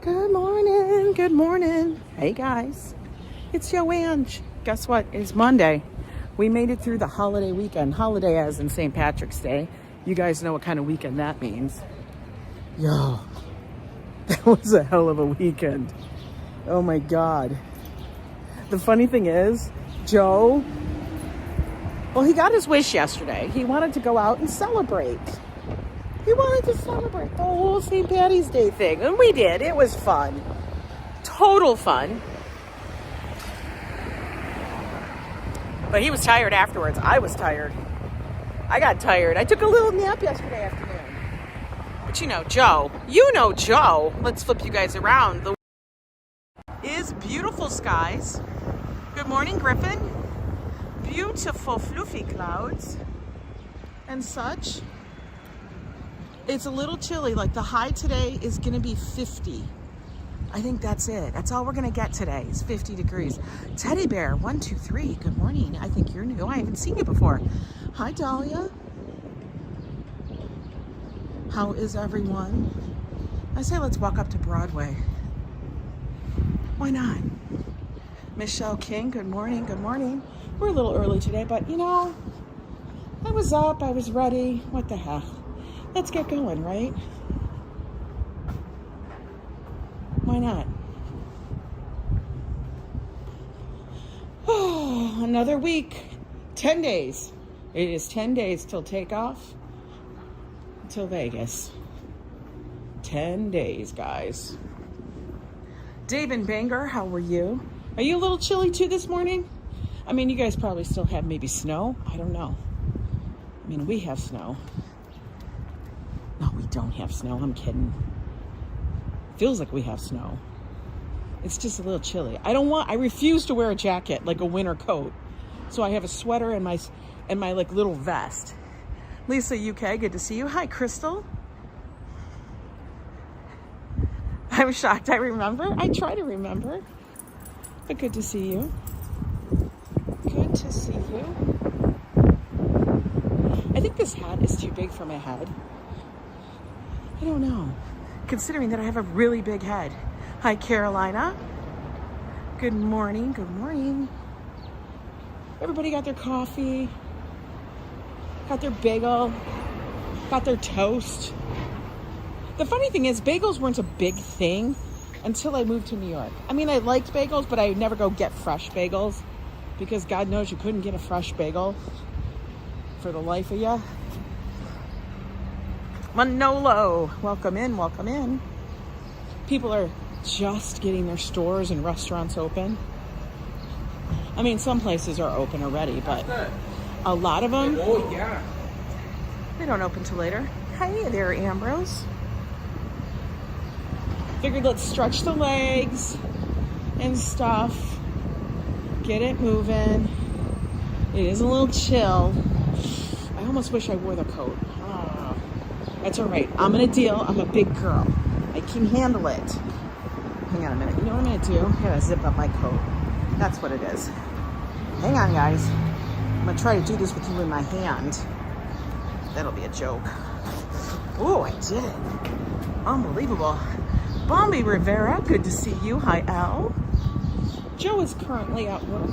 Good morning. Good morning. Hey guys, it's Joanne. Guess what? It's Monday. We made it through the holiday weekend. Holiday as in St. Patrick's Day. You guys know what kind of weekend that means. Yo, that was a hell of a weekend. Oh my God. The funny thing is, Joe, well, he got his wish yesterday. He wanted to go out and celebrate. He wanted to celebrate the whole St. Patty's Day thing. And we did. It was fun. Total fun. But he was tired afterwards. I was tired. I got tired. I took a little nap yesterday afternoon. But you know Joe. Let's flip you guys around. The is beautiful skies. Good morning, Griffin. Beautiful fluffy clouds and such. It's a little chilly. Like the high today is going to be 50. I think that's it. That's all we're going to get today is 50 degrees. Teddy Bear, 1, 2, 3. Good morning. I think you're new. I haven't seen you before. Hi, Dahlia. How is everyone? I say let's walk up to Broadway. Why not? Michelle King, good morning. Good morning. We're a little early today, but you know, I was up. I was ready. What the heck? Let's get going, right? Why not? Oh, another week. 10 days. It is 10 days till takeoff. Till Vegas. 10 days, guys. Dave and Bangor, how were you? Are you a little chilly too this morning? I mean, you guys probably still have maybe snow. I don't know. I mean, we have snow. No, we don't have snow. I'm kidding. Feels like we have snow. It's just a little chilly. I refuse to wear a jacket, like a winter coat. So I have a sweater and my like little vest. Lisa UK, good to see you. Hi, Crystal. I'm shocked I remember. I try to remember. But good to see you. Good to see you. I think this hat is too big for my head. I don't know. Considering that I have a really big head. Hi, Carolina. Good morning. Good morning. Everybody got their coffee. Got their bagel. Got their toast. The funny thing is, bagels weren't a big thing until I moved to New York. I mean, I liked bagels, but I would never go get fresh bagels because God knows you couldn't get a fresh bagel for the life of you. Manolo, welcome in, welcome in. People are just getting their stores and restaurants open. I mean, some places are open already, but a lot of them, they don't open till later. Hi there, Ambrose. Figured let's stretch the legs and stuff. Get it moving. It is a little chill. I almost wish I wore the coat. Oh, that's all right. I'm gonna deal. I'm a big girl. I can handle it. Hang on a minute. You know what I'm gonna do? I'm gonna zip up my coat. That's what it is. Hang on, guys. I'm gonna try to do this with you in my hand. That'll be a joke. Oh, I did it. Unbelievable. Bombi Rivera, good to see you. Hi, Al. Joe is currently at work.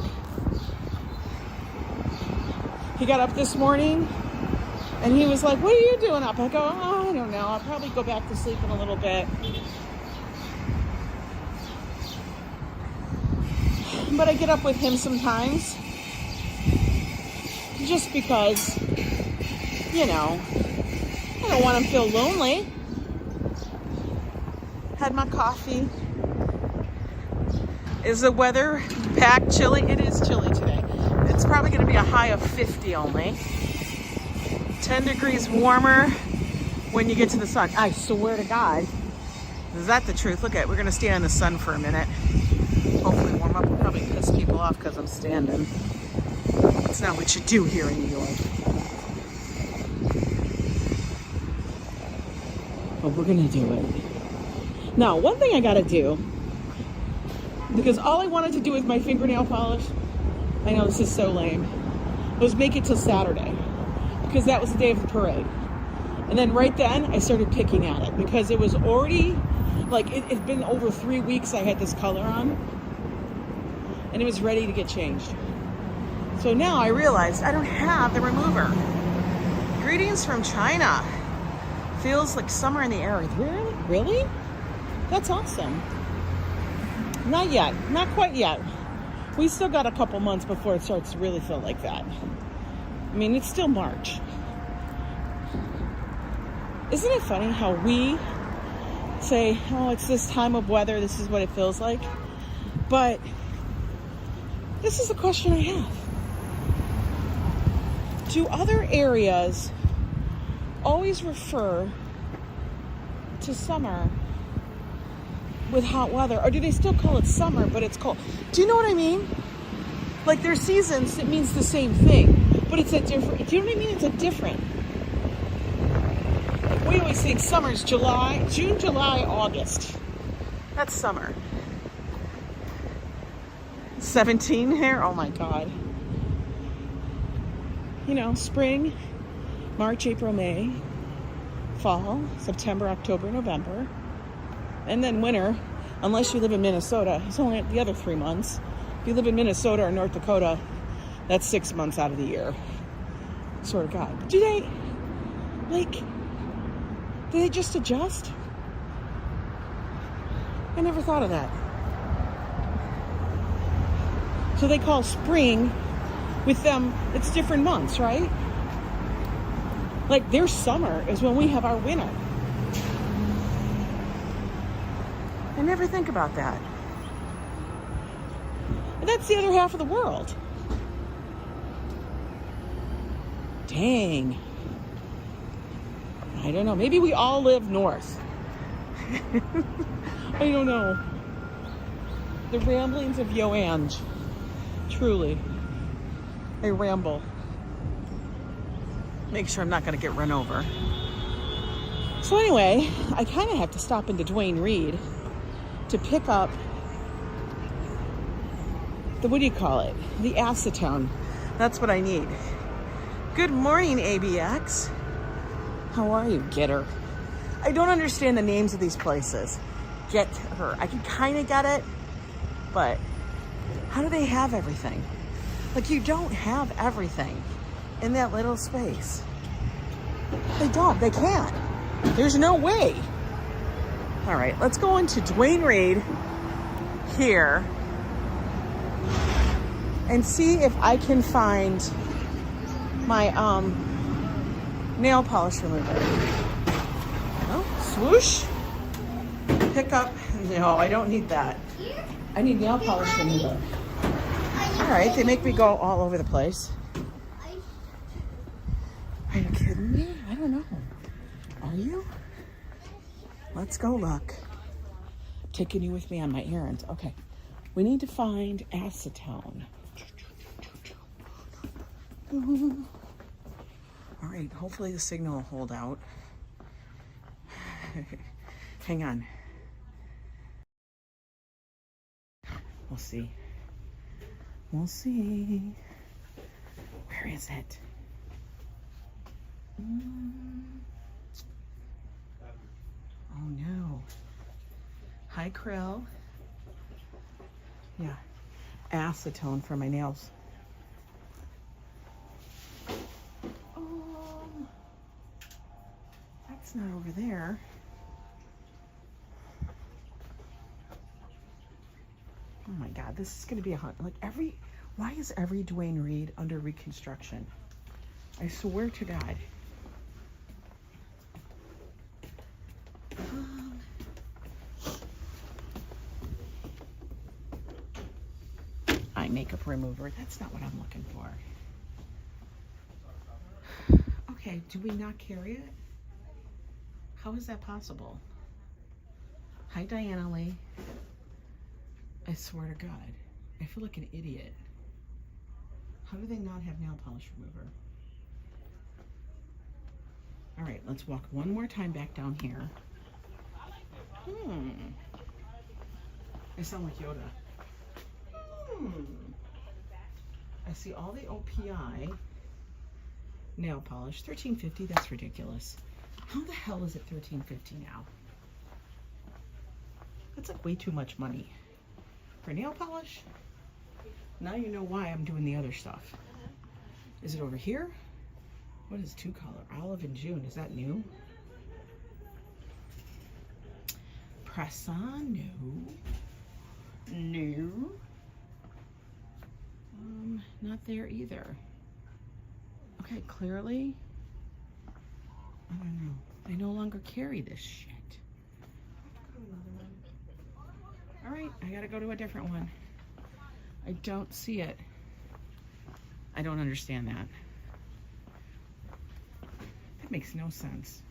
He got up this morning and he was like, what are you doing up? I go, oh, I don't know. I'll probably go back to sleep in a little bit. But I get up with him sometimes just because, you know, I don't want him to feel lonely. Had my coffee. Is the weather packed chilly? It is chilly today. It's probably going to be a high of 50 only. 10 degrees warmer when you get to the sun. I swear to God. Is that the truth? Look at it. We're going to stand in the sun for a minute. Hopefully warm up. We'll probably piss people off because I'm standing. It's not what you do here in New York. But we're going to do it. Now, one thing I gotta do, because all I wanted to do with my fingernail polish, I know this is so lame, was make it till Saturday, because that was the day of the parade. And then right then, I started picking at it, because it was already Like, it's been over 3 weeks I had this color on, and it was ready to get changed. So now I realized I don't have the remover. Greetings from China. Feels like summer in the air. Really? That's awesome. Not yet. Not quite yet. We still got a couple months before it starts to really feel like that. I mean, it's still March. Isn't it funny how we say, oh, it's this time of weather, this is what it feels like? But this is a question I have. Do other areas always refer to summer with hot weather? Or do they still call it summer, but it's cold? Do you know what I mean? Like, their seasons, it means the same thing, but it's a different, do you know what I mean? It's a different. Like, we always think summer's July, June, July, August. That's summer. 17 here, oh my God. You know, spring, March, April, May, fall, September, October, November, and then winter, unless you live in Minnesota. It's only the other 3 months. If you live in Minnesota or North Dakota, that's 6 months out of the year. Swear to God. Do they just adjust? I never thought of that. So they call spring, with them, it's different months, right? Like, their summer is when we have our winter. I never think about that. And that's the other half of the world. Dang. I don't know. Maybe we all live north. I don't know. The ramblings of Yoange. Truly. I ramble. Make sure I'm not going to get run over. So anyway, I kind of have to stop into Duane Reade to pick up the, what do you call it? The acetone. That's what I need. Good morning, ABX. How are you, Getter? I don't understand the names of these places. Get her. I can kind of get it, but how do they have everything? Like, you don't have everything in that little space. They don't. They can't. There's no way. All right, let's go into Duane Reade here and see if I can find my nail polish remover. Oh, swoosh. Pick up. No, I don't need that. I need nail polish remover. All right, they make me go all over the place. Are you kidding me? I don't know. Are you? Let's go look. Taking you with me on my errands. Okay, we need to find acetone. All right, hopefully the signal will hold out. Hang on. We'll see. We'll see. Where is it? Oh no. Hi, Krill. Yeah. Acetone for my nails. Oh. That's not over there. Oh my God, this is gonna be a hunt. Like, why is every Duane Reade under reconstruction? I swear to God. Eye makeup remover. That's not what I'm looking for. Okay, do we not carry it? How is that possible? Hi, Diana Lee. I swear to God, I feel like an idiot. How do they not have nail polish remover? All right, let's walk one more time back down here. I sound like Yoda. I see all the OPI nail polish. $13.50, that's ridiculous. How the hell is it $13.50 now? That's like way too much money for nail polish. Now you know why I'm doing the other stuff. Is it over here? What is 2-color? Olive in June. Is that new? Press on. No. No. Not there either. Okay, clearly, I don't know. I no longer carry this shit. All right, I gotta go to a different one. I don't see it. I don't understand that. That makes no sense.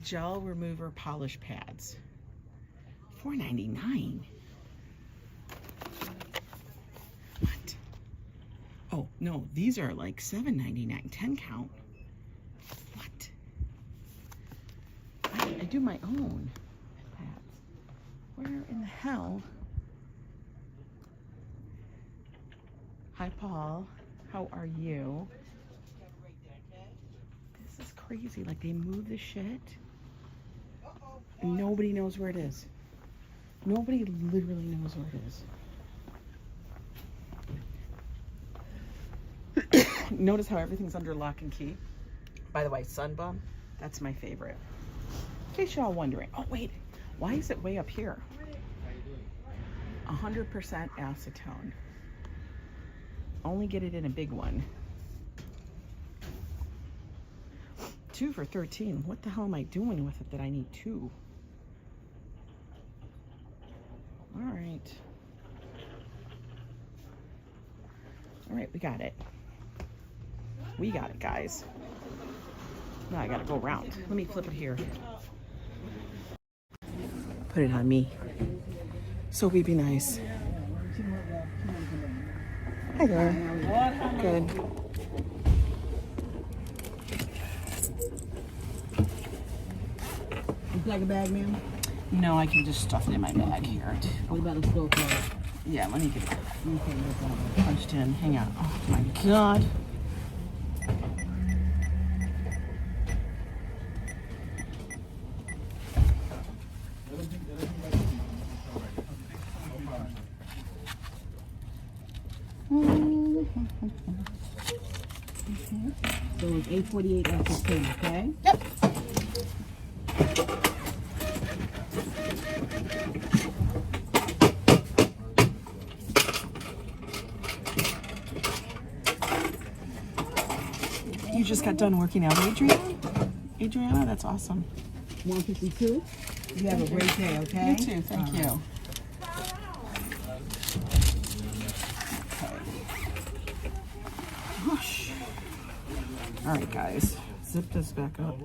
Gel remover polish pads. $4.99. What? Oh, no, these are like $7.99, 10 count. What? I do my own pads. Where in the hell? Hi, Paul. How are you? This is crazy. Like, they move the shit and nobody knows where it is. Nobody literally knows where it is. Notice how everything's under lock and key. By the way, Sunbum, that's my favorite. In case you're all wondering. Oh, wait. Why is it way up here? 100% acetone. Only get it in a big one. 2 for $13. What the hell am I doing with it that I need 2? All right. All right, we got it. We got it, guys. Now I gotta go around. Let me flip it here. Put it on me. So we be nice. Hi there. Good. Would you like a bag, ma'am? No, I can just stuff it in my bag here. What about a store card? Yeah, let me get it Okay, no problem. punched in. Hang on. Oh my God. So it's $8.48 after pay, okay? Yep. You just got done working out, Adriana, that's awesome. 152. You have a great day, okay? You too, thank you. Whoosh. All right, guys, zip this back up.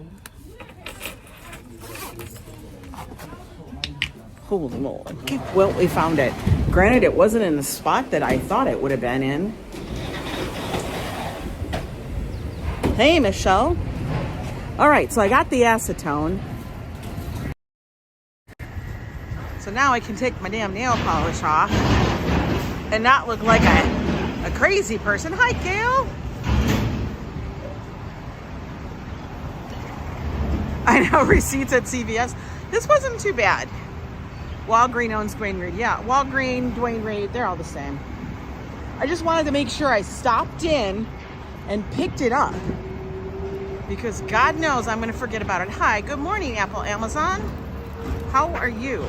Holy moly. Well, we found it. Granted, it wasn't in the spot that I thought it would have been in. Hey, Michelle. All right, so I got the acetone. So now I can take my damn nail polish off and not look like a crazy person. Hi, Gail. I know, receipts at CVS. This wasn't too bad. Walgreen owns Dwayne Reed. Yeah, Walgreen, Dwayne Reed, they're all the same. I just wanted to make sure I stopped in and picked it up, because God knows I'm going to forget about it. Hi, good morning, Apple Amazon. How are you?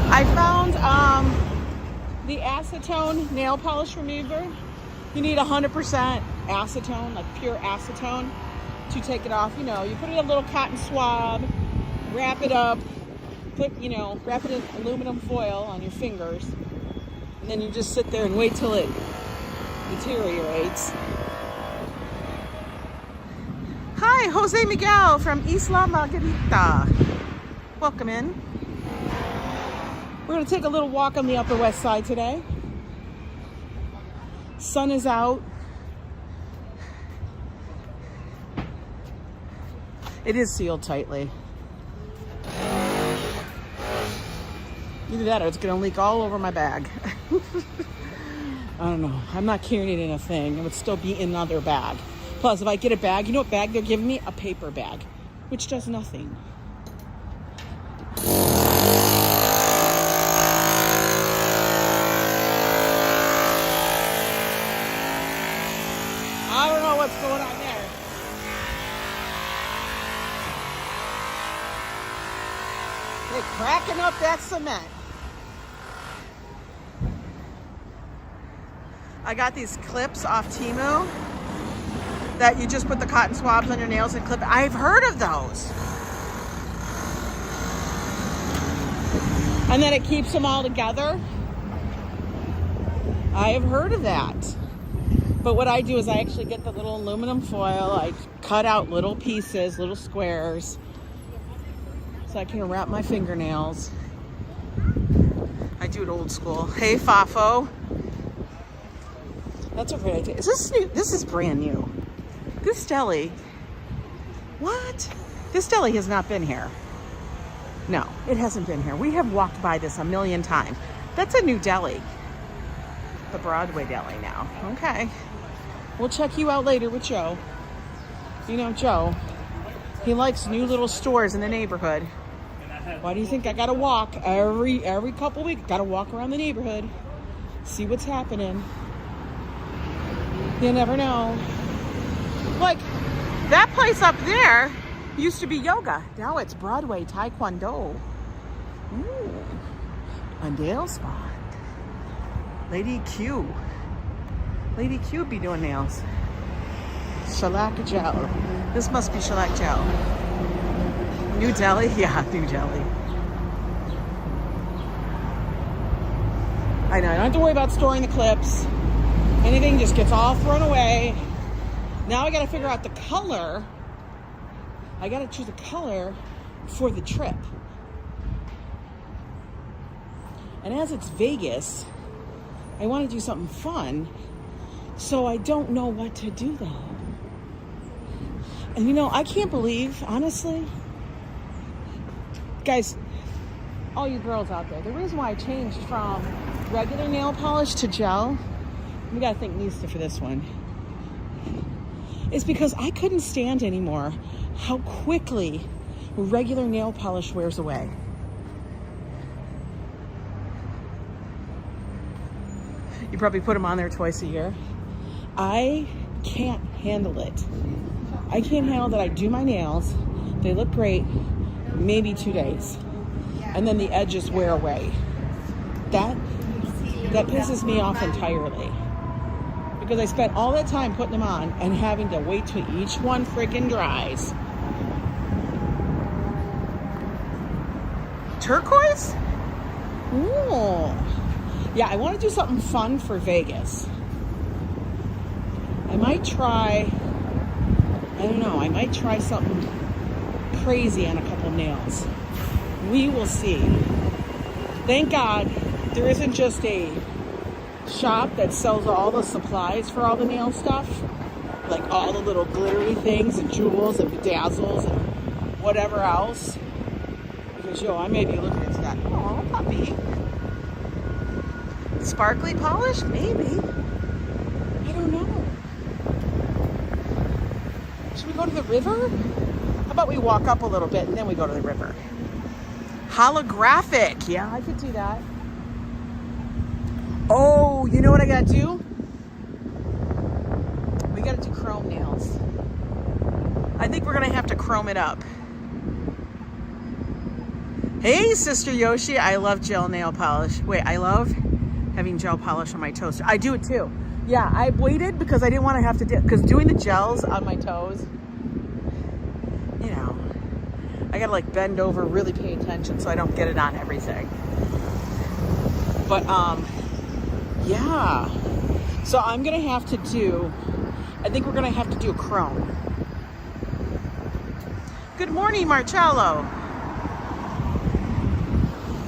I found the acetone nail polish remover. You need 100% acetone, like pure acetone, to take it off. You know, you put it in a little cotton swab, wrap it up, wrap it in aluminum foil on your fingers, and then you just sit there and wait till it deteriorates. Hi, Jose Miguel from Isla Margarita. Welcome in. We're going to take a little walk on the Upper West Side today. Sun is out. It is sealed tightly. Either that or it's going to leak all over my bag. I don't know. I'm not carrying it in a thing. It would still be in another bag. Plus, if I get a bag, you know what bag they're giving me? A paper bag, which does nothing. I don't know what's going on there. They're cracking up that cement. I got these clips off Temu that you just put the cotton swabs on your nails and clip. I've heard of those. And then it keeps them all together. I have heard of that. But what I do is I actually get the little aluminum foil. I cut out little pieces, little squares, so I can wrap my fingernails. I do it old school. Hey, Fafo. That's a great idea. Is this new? This is brand new. This deli. What? This deli has not been here. No, it hasn't been here. We have walked by this a million times. That's a new deli. The Broadway deli now. Okay. We'll check you out later with Joe. You know, Joe, he likes new little stores in the neighborhood. Why do you think I gotta walk every couple weeks? Gotta walk around the neighborhood, see what's happening. You never know. Like, that place up there used to be yoga. Now it's Broadway Taekwondo. Ooh, a nail spot. Lady Q. Lady Q be doing nails. Shellac gel. This must be shellac gel. New Delhi? Yeah, New Delhi. I know, I don't have to worry about storing the clips. Anything just gets all thrown away. Now I gotta figure out the color. I gotta choose a color for the trip. And as it's Vegas, I wanna do something fun, so I don't know what to do though. And you know, I can't believe, honestly, guys, all you girls out there, the reason why I changed from regular nail polish to gel, we gotta thank Nista for this one, is because I couldn't stand anymore how quickly regular nail polish wears away. You probably put them on there twice a year. I can't handle it. I can't handle that I do my nails, they look great, maybe 2 days, and then the edges wear away. That pisses me off entirely. Because I spent all that time putting them on and having to wait till each one freaking dries. Turquoise? Ooh. Yeah, I want to do something fun for Vegas. I might try, I don't know, I might try something crazy on a couple nails. We will see. Thank God there isn't just a shop that sells all the supplies for all the nail stuff, like all the little glittery things and jewels and bedazzles and whatever else, because yo, I may be looking into that. Oh, puppy. Sparkly polish? Maybe. I don't know. Should we go to the river? How about we walk up a little bit and then we go to the river? Holographic. Yeah, I could do that. Oh, you know what I gotta do? We gotta do chrome nails. I think we're gonna have to chrome it up. Hey, Sister Yoshi, I love gel nail polish. Wait, I love having gel polish on my toes. I do it too. Yeah, I waited because I didn't want to have to do, because doing the gels on my toes, you know, I gotta like bend over, really pay attention so I don't get it on everything. But, yeah, so I'm gonna have to do, I think we're gonna have to do a chrome. Good morning, Marcello.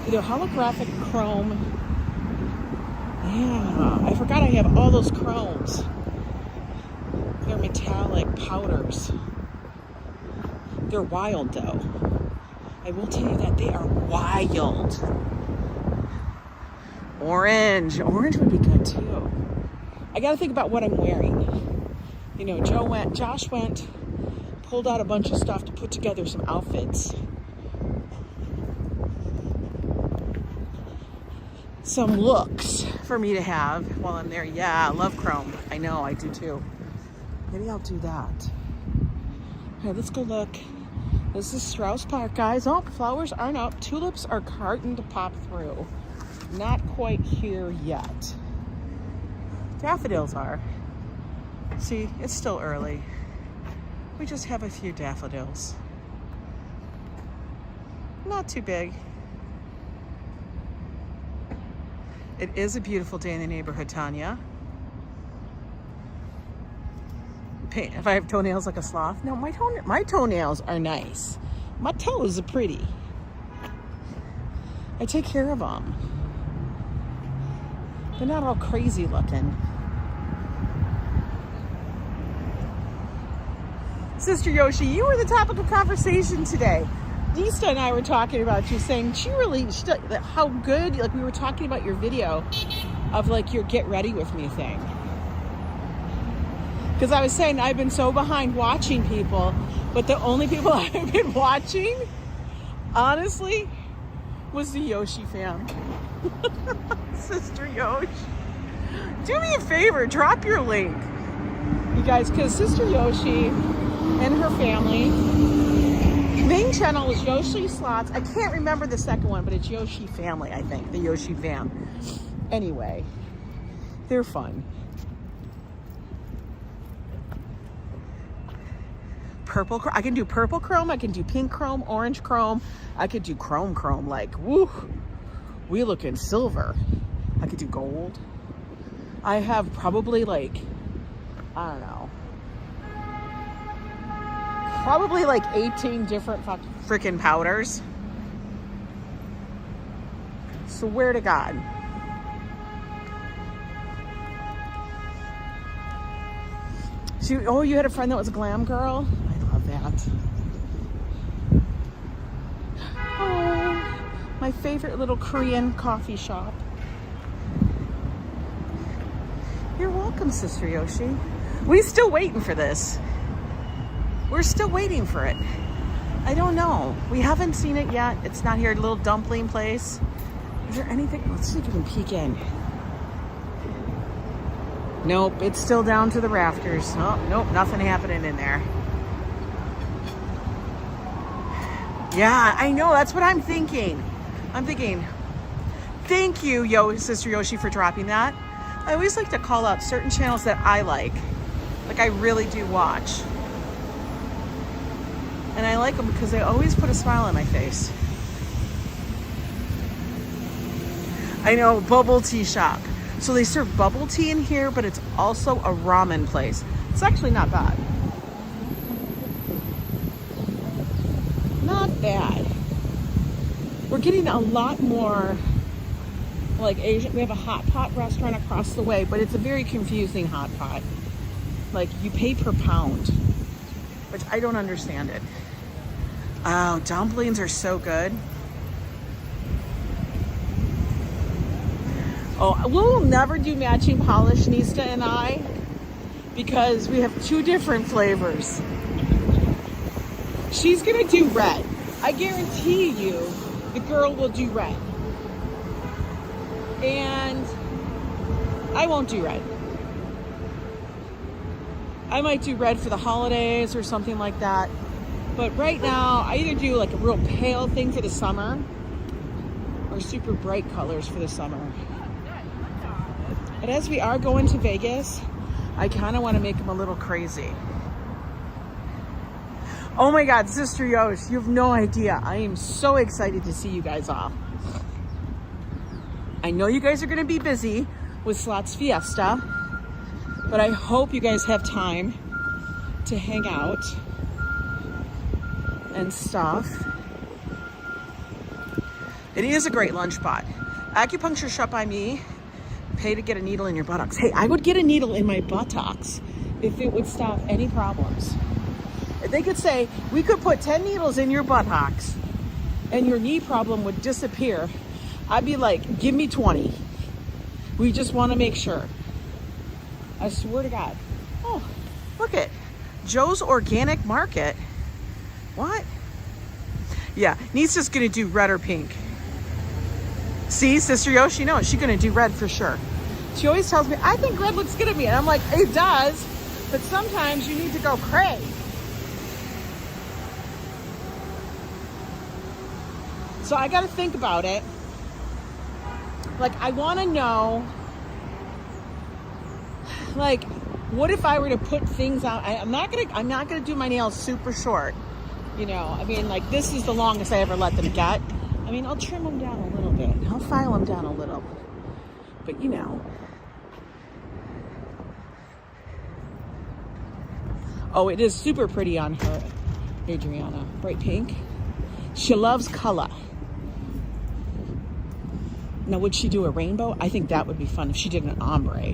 Either holographic chrome. Yeah, I forgot I have all those chromes. They're metallic powders. They're wild though. I will tell you that they are wild. Orange would be good too. I gotta think about what I'm wearing. You know, Josh went, pulled out a bunch of stuff to put together some outfits. Some looks for me to have while I'm there. Yeah, I love chrome. I know, I do too. Maybe I'll do that. All right, let's go look. This is Strauss Park, guys. Oh, flowers aren't up. Tulips are starting to pop through. Not quite here yet. Daffodils are. See, it's still early. We just have a few daffodils. Not too big. It is a beautiful day in the neighborhood, Tanya. If I have toenails like a sloth? No, my toenails are nice. My toes are pretty. I take care of them. They're not all crazy looking. Sister Yoshi, you were the topic of conversation today. Nista and I were talking about you, saying how good, like we were talking about your video of like your get ready with me thing. Because I was saying I've been so behind watching people, but the only people I've been watching, honestly, was the Yoshi fam. Sister Yoshi. Do me a favor, drop your link. You guys, because Sister Yoshi and her family, main channel is Yoshi Slots. I can't remember the second one, but it's Yoshi Family, I think. The Yoshi fam. Anyway, they're fun. Purple, I can do purple chrome, I can do pink chrome, orange chrome, I could do chrome, like, woo, we looking silver. I could do gold. I have probably like, I don't know, probably like 18 different freaking powders. Swear to God. Oh, you had a friend that was a glam girl? I love that. Oh, my favorite little Korean coffee shop. You're welcome, Sister Yoshi. We're still waiting for this. We're still waiting for it. I don't know. We haven't seen it yet. It's not here. A little dumpling place. Is there anything? Let's see if we can peek in. Nope, it's still down to the rafters. Oh, nope, nothing happening in there. Yeah, I know. That's what I'm thinking. I'm thinking, thank you, Sister Yoshi, for dropping that. I always like to call out certain channels that I like I really do watch. And I like them because they always put a smile on my face. I know, bubble tea shop. So they serve bubble tea in here, but it's also a ramen place. It's actually not bad. Not bad. We're getting a lot more like Asian. We have a hot pot restaurant across the way, but it's a very confusing hot pot. Like you pay per pound, which I don't understand it. Oh, dumplings are so good. Oh, we'll never do matching polish, Nista and I, because we have two different flavors. She's gonna do red. I guarantee you the girl will do red. And I won't do red. I might do red for the holidays or something like that. But right now, I either do like a real pale thing for the summer or super bright colors for the summer. But as we are going to Vegas, I kind of want to make them a little crazy. Oh my God, Sister Yosh, you have no idea. I am so excited to see you guys off. I know you guys are going to be busy with Slots Fiesta, but I hope you guys have time to hang out and stuff. It is a great lunch spot. Acupuncture shop by me. Pay to get a needle in your buttocks. Hey, I would get a needle in my buttocks if it would stop any problems. If they could say, we could put 10 needles in your buttocks and your knee problem would disappear, I'd be like, give me 20. We just want to make sure. I swear to God. Oh, Look at Joe's Organic Market. What? Yeah, Nisa's gonna do red or pink. See, Sister Yoshi knows she's gonna do red for sure. She always tells me, I think red looks good at me. And I'm like, it does, but sometimes you need to go cray. So I gotta think about it. Like, I wanna know, like, what if I were to put things out? I'm not gonna do my nails super short. You know, I mean, like, this is the longest I ever let them get. I mean, I'll trim them down a little bit. I'll file them down a little. But, you know. Oh, it is super pretty on her, Adriana. Bright pink. She loves color. Now, would she do a rainbow? I think that would be fun if she did an ombre.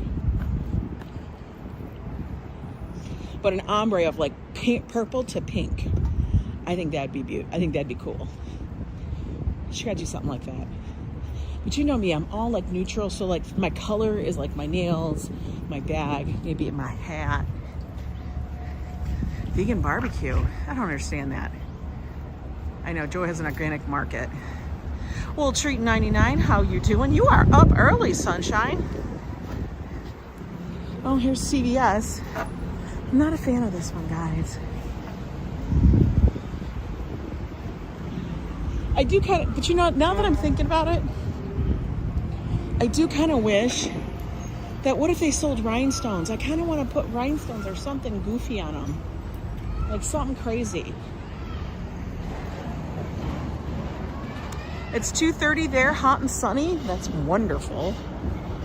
But an ombre of, like, pink, purple to pink. I think that'd be beautiful. I think that'd be cool. She gotta do something like that. But you know me, I'm all like neutral. So like my color is like my nails, my bag, maybe my hat. Vegan barbecue. I don't understand that. I know Joe has an organic market. Well, Treat 99, how you doing? You are up early, sunshine. Oh, here's CVS. I'm not a fan of this one, guys. I do kind of, but you know, now that I'm thinking about it, I do kind of wish that what if they sold rhinestones? I kind of want to put rhinestones or something goofy on them. Like something crazy. It's 2:30 there, hot and sunny. That's wonderful.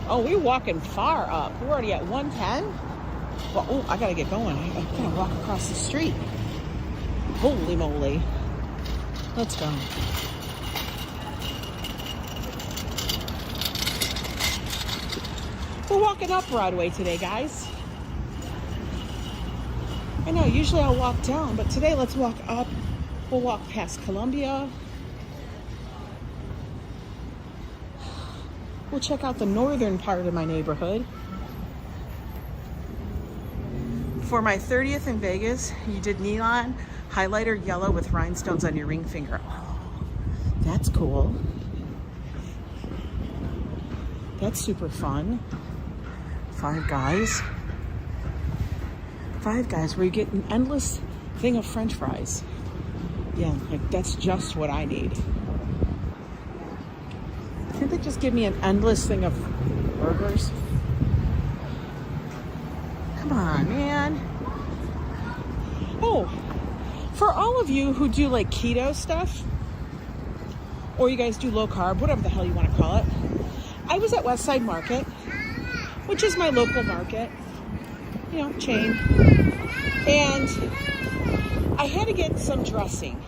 Oh, we're walking far up. We're already at 110. Well, oh, I gotta get going. I gotta walk across the street. Holy moly. Let's go. We're walking up Broadway today, guys. I know, usually I'll walk down, but today let's walk up. We'll walk past Columbia. We'll check out the northern part of my neighborhood. For my 30th in Vegas, you did neon highlighter yellow with rhinestones on your ring finger. Oh, that's cool. That's super fun. Five Guys. Five Guys, where you get an endless thing of French fries. Yeah, like that's just what I need. Can't they just give me an endless thing of burgers? Come on, man. Oh, for all of you who do like keto stuff, or you guys do low carb, whatever the hell you want to call it, I was at Westside Market, which is my local market, you know, chain, and I had to get some dressing.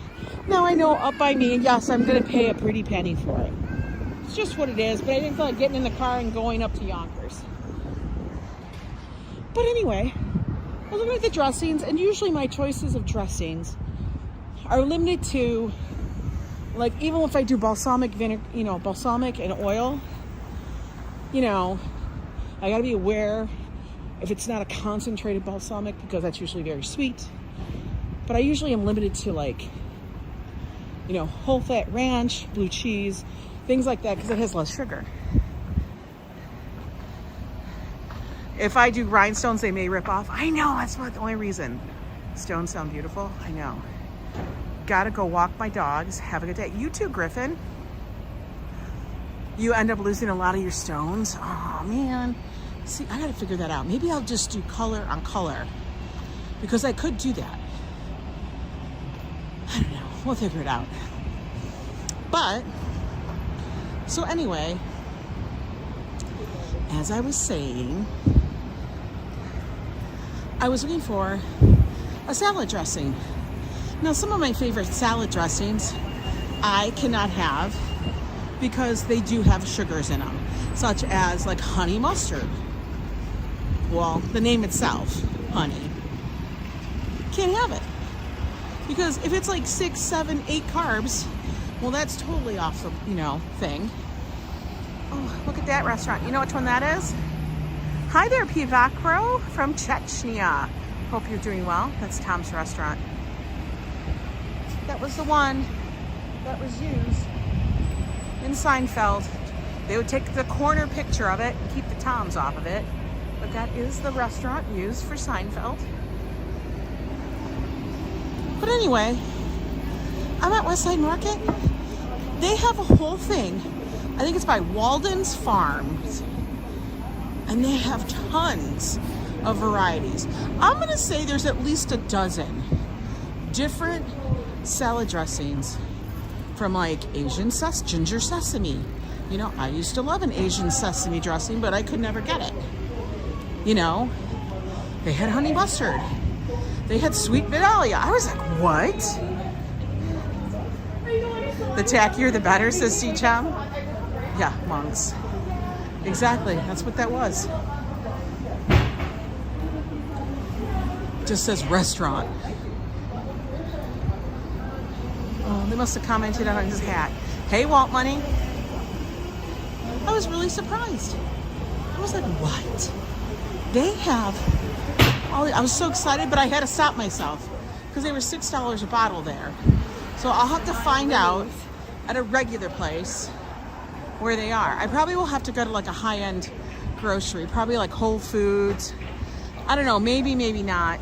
Now I know up by me, and yes, I'm going to pay a pretty penny for it. It's just what it is, but I didn't feel like getting in the car and going up to Yonkers. But anyway, I was looking at the dressings, and usually my choices of dressings are limited to, like, even if I do balsamic vinegar, you know, balsamic and oil, you know, I gotta be aware if it's not a concentrated balsamic, because that's usually very sweet. But I usually am limited to, like, you know, whole fat ranch, blue cheese, things like that, because it has less sugar. If I do rhinestones, they may rip off. I know, that's not the only reason. Stones sound beautiful, I know. Gotta go walk my dogs. Have a good day. You too, Griffin. You end up losing a lot of your stones. Oh, man. See, I gotta figure that out. Maybe I'll just do color on color, because I could do that. I don't know. We'll figure it out. But, so anyway, as I was saying, I was looking for a salad dressing. Now, some of my favorite salad dressings I cannot have because they do have sugars in them, such as like honey mustard. Well, the name itself, honey. Can't have it. Because if it's like 6, 7, 8 carbs, well, that's totally off the, you know, thing. Oh, look at that restaurant. You know which one that is? Hi there, Pivakro from Chechnya. Hope you're doing well. That's Tom's Restaurant. That was the one that was used in Seinfeld. They would take the corner picture of it and keep the Toms off of it. But that is the restaurant used for Seinfeld. But anyway, I'm at Westside Market. They have a whole thing. I think it's by Walden's Farms. And they have tons of varieties. I'm gonna say there's at least a dozen different salad dressings from like ginger sesame. You know, I used to love an Asian sesame dressing, but I could never get it. You know, they had honey mustard. They had sweet Vidalia. I was like, what? The tackier, the better, says C-Cham. Yeah, monks. Exactly, that's what that was. Just says restaurant. Oh, they must have commented on his hat. Hey, Walt Money. I was really surprised. I was like, what? They have all, I was so excited, but I had to stop myself because they were $6 a bottle there. So I'll have to find out at a regular place where they are. I probably will have to go to like a high-end grocery, probably like Whole Foods. I don't know, maybe not.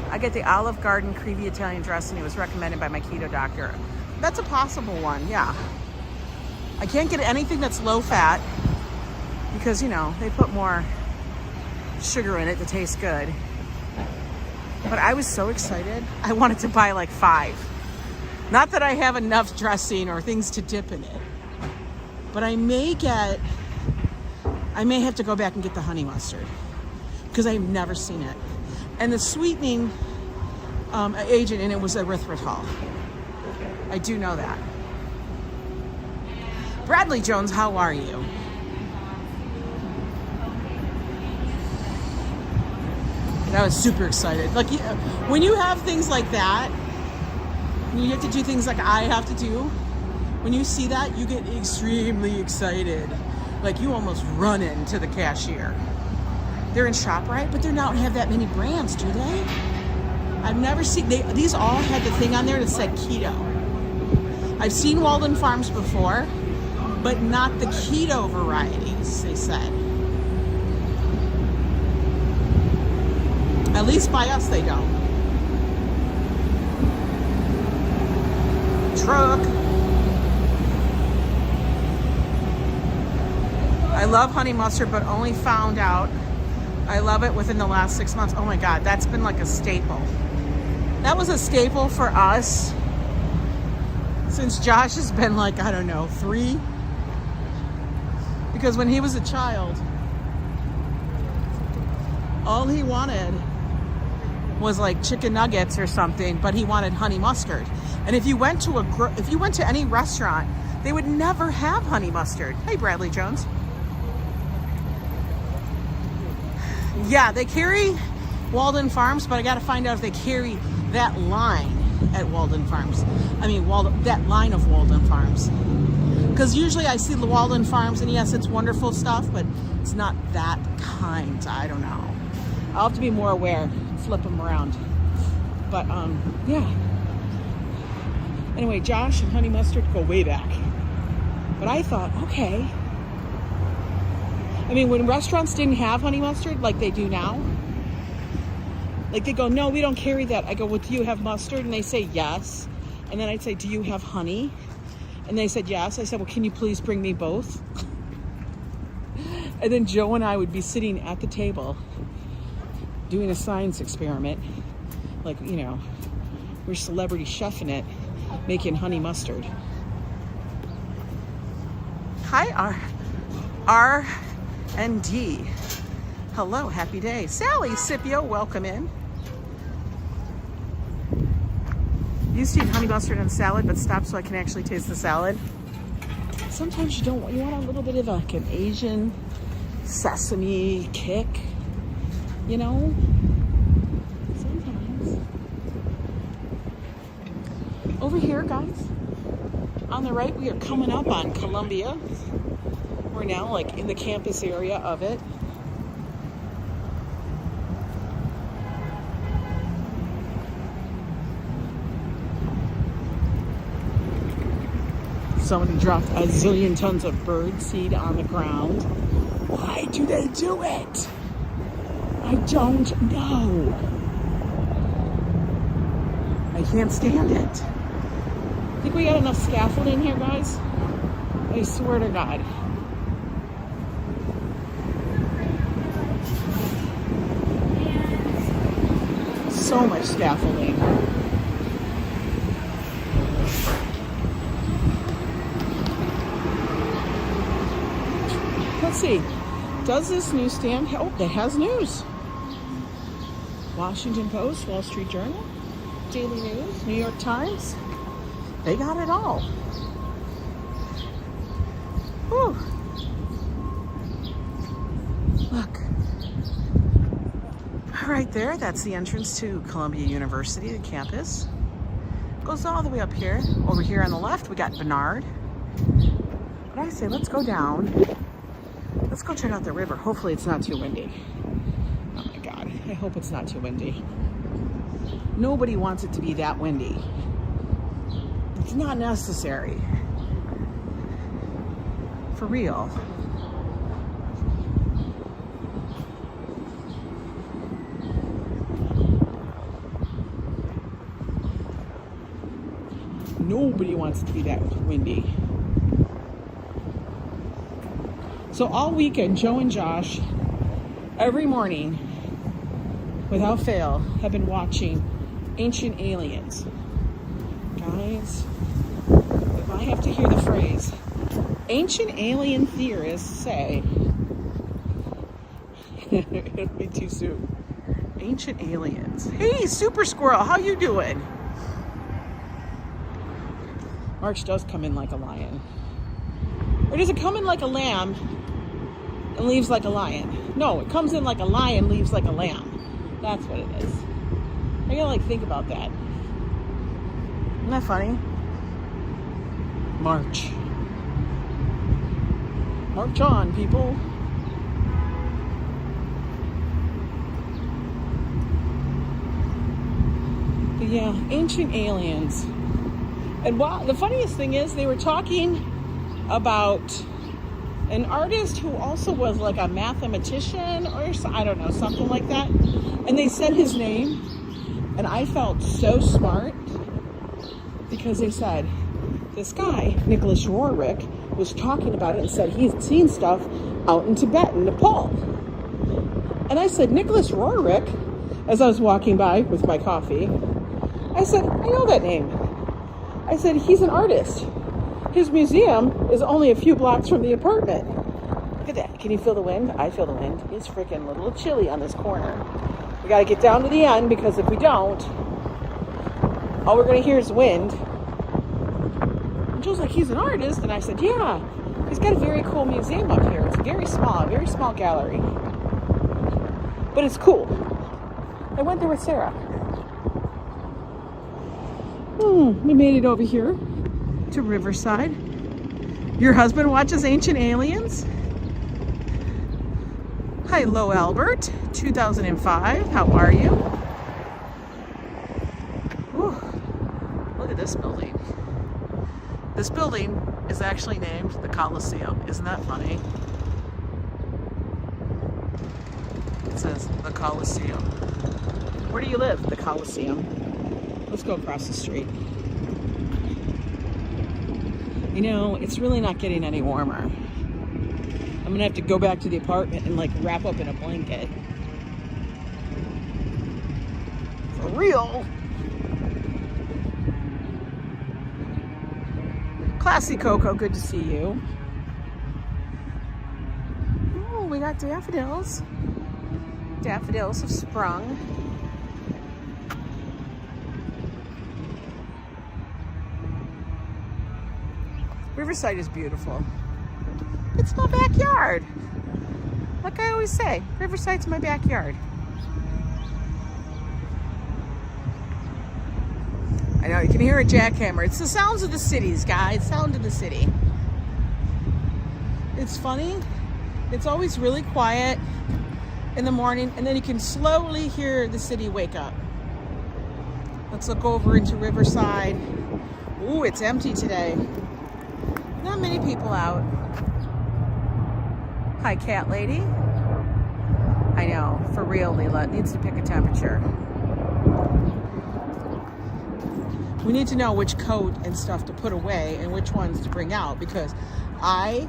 I get the Olive Garden creamy Italian dressing. It was recommended by my keto doctor. That's a possible one, yeah. I can't get anything that's low fat because, you know, they put more sugar in it to taste good. But I was so excited. I wanted to buy like 5. Not that I have enough dressing or things to dip in it. But I may have to go back and get the honey mustard because I've never seen it. And the sweetening agent in it was erythritol. I do know that. Bradley Jones, how are you? I was super excited. Like, when you have things like that, when you have to do things like I have to do, when you see that, you get extremely excited. Like, you almost run into the cashier. They're in ShopRite, but they don't have that many brands, do they? I've never seen, these all had the thing on there that said keto. I've seen Walden Farms before, but not the keto varieties, they said. At least by us, they don't. Truck. I love honey mustard, but only found out I love it within the last 6 months. Oh my God, that's been like a staple. That was a staple for us since Josh has been like, I don't know, 3. Because when he was a child, all he wanted was like chicken nuggets or something, but he wanted honey mustard. And if you went to any restaurant, they would never have honey mustard. Hey, Bradley Jones. Yeah, they carry Walden Farms, but I got to find out if they carry that line at Walden Farms. I mean, that line of Walden Farms. Because usually I see the Walden Farms, and yes, it's wonderful stuff, but it's not that kind. I don't know. I'll have to be more aware, flip them around. But, yeah. Anyway, Josh and honey mustard go way back. But I thought, okay. I mean, when restaurants didn't have honey mustard like they do now, like they go, no, we don't carry that. I go, well, do you have mustard? And they say yes. And then I'd say, do you have honey? And they said yes. I said, well, can you please bring me both? And then Joe and I would be sitting at the table doing a science experiment. Like, you know, we're celebrity chefing it, making honey mustard. Hi, R&D. Hello, happy day. Sally Scipio, welcome in. Used to eat honey mustard on salad, but stopped so I can actually taste the salad. Sometimes you want a little bit of like an Asian sesame kick, you know? Sometimes. Over here, guys, on the right, we are coming up on Columbia. We're now like in the campus area of it. Somebody dropped a zillion tons of bird seed on the ground. Why do they do it? I don't know. I can't stand it. Think we got enough scaffolding here, guys? I swear to God. So much scaffolding. Let's see. Does this newsstand? Oh, it has news. Washington Post, Wall Street Journal, Daily News, New York Times. They got it all. Whew. Look. Right there, that's the entrance to Columbia University, the campus. Goes all the way up here. Over here on the left, we got Bernard. But I say, let's go down. Let's go check out the river. Hopefully it's not too windy. Oh my God, I hope it's not too windy. Nobody wants it to be that windy. It's not necessary. For real. Nobody wants it to be that windy. So all weekend, Joe and Josh, every morning, without fail, have been watching Ancient Aliens. Guys, if I have to hear the phrase, ancient alien theorists say, it'll be too soon. Ancient aliens. Hey, Super Squirrel, how you doing? March does come in like a lion. Or does it come in like a lamb and leaves like a lion? No, it comes in like a lion, leaves like a lamb. That's what it is. I gotta like think about that. Isn't that funny? March. March on, people. But yeah, ancient aliens. And wow, the funniest thing is they were talking about an artist who also was like a mathematician or I don't know, something like that. And they said his name, and I felt so smart because they said, this guy, Nicholas Roerich, was talking about it and said he'd seen stuff out in Tibet and Nepal. And I said, Nicholas Roerich, as I was walking by with my coffee, I said, I know that name. I said, he's an artist. His museum is only a few blocks from the apartment. Look at that. Can you feel the wind? I feel the wind. It's freaking a little chilly on this corner. We got to get down to the end because if we don't, all we're going to hear is wind. And Joe's like, he's an artist? And I said, yeah. He's got a very cool museum up here. It's very small gallery. But it's cool. I went there with Sarah. We made it over here to Riverside. Your husband watches Ancient Aliens? Hello, Albert. 2005. How are you? Ooh, look at this building. This building is actually named the Coliseum. Isn't that funny? It says the Coliseum. Where do you live? The Coliseum. Let's go across the street. You know, it's really not getting any warmer. I'm gonna have to go back to the apartment and like wrap up in a blanket. For real. Classy Coco, good to see you. Oh, we got daffodils. Daffodils have sprung. Riverside is beautiful. It's my backyard. Like I always say, Riverside's my backyard. I know, you can hear a jackhammer. It's the sounds of the cities, guys. Sound of the city. It's funny. It's always really quiet in the morning, and then you can slowly hear the city wake up. Let's look over into Riverside. Ooh, it's empty today. Not many people out. Hi, cat lady. I know, for real, Leela. It needs to pick a temperature. We need to know which coat and stuff to put away and which ones to bring out, because I,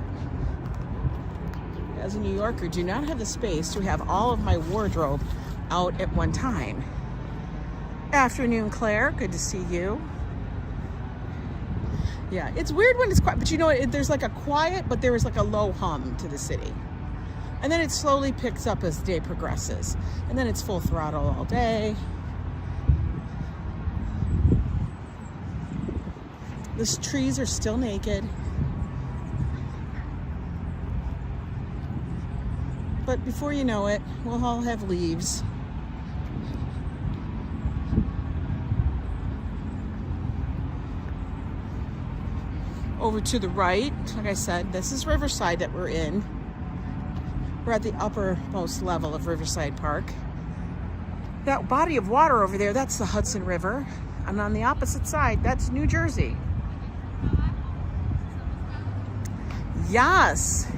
as a New Yorker, do not have the space to have all of my wardrobe out at one time. Afternoon, Claire. Good to see you. Yeah, it's weird when it's quiet, but you know what? There's like a quiet, but there is like a low hum to the city. And then it slowly picks up as the day progresses. And then it's full throttle all day. The trees are still naked. But before you know it, we'll all have leaves. Over to the right, like I said, this is Riverside that we're in. We're at the uppermost level of Riverside Park. That body of water over there, that's the Hudson River. And on the opposite side, that's New Jersey. Yes.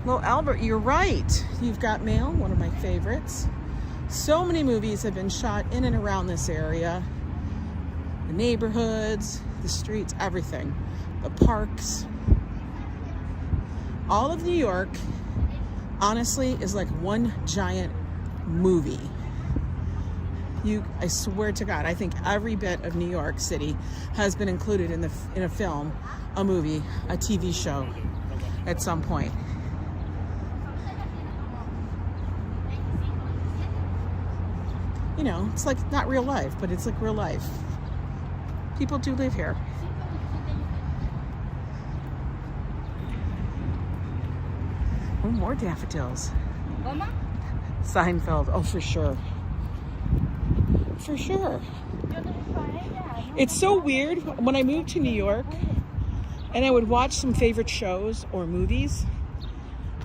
Well, Albert, you're right. You've Got Mail, one of my favorites. So many movies have been shot in and around this area. The neighborhoods, the streets, everything. The parks. All of New York, honestly, is like one giant movie. I swear to God, I think every bit of New York City has been included in a film, a movie, a TV show at some point. You know, it's like not real life, but it's like real life. People do live here. Oh, more daffodils. Seinfeld, oh, for sure. For sure. It's so weird when I moved to New York and I would watch some favorite shows or movies,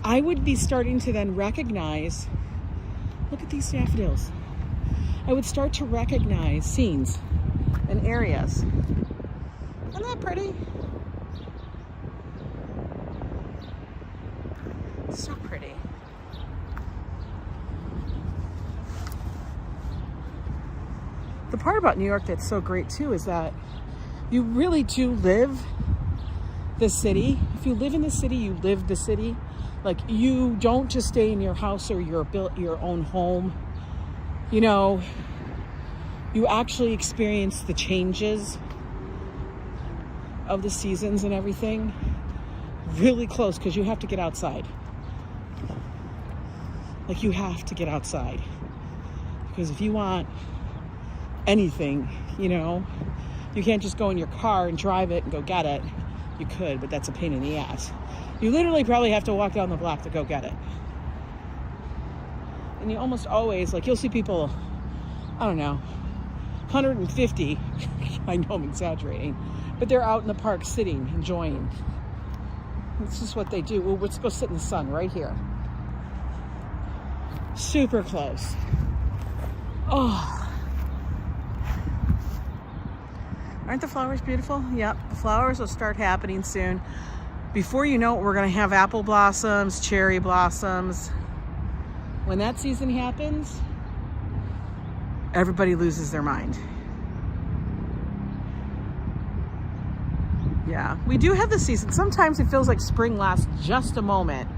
I would be starting to then recognize, look at these daffodils. I would start to recognize scenes and areas. Isn't that pretty? It's so pretty. The part about New York that's so great too is that you really do live the city. If you live in the city, you live the city. Like, you don't just stay in your house or your own home. You know, you actually experience the changes of the seasons and everything really close, because you have to get outside. Like, you have to get outside, because if you want anything, you know, you can't just go in your car and drive it and go get it. You could, but that's a pain in the ass. You literally probably have to walk down the block to go get it. And you almost always, like, you'll see people, I don't know, 150, I know I'm exaggerating, but they're out in the park sitting, enjoying. It's just what they do. Well, let's go sit in the sun right here. Super close. Oh. Aren't the flowers beautiful? Yep, the flowers will start happening soon. Before you know it, we're gonna have apple blossoms, cherry blossoms. When that season happens, everybody loses their mind. Yeah, we do have the season. Sometimes it feels like spring lasts just a moment,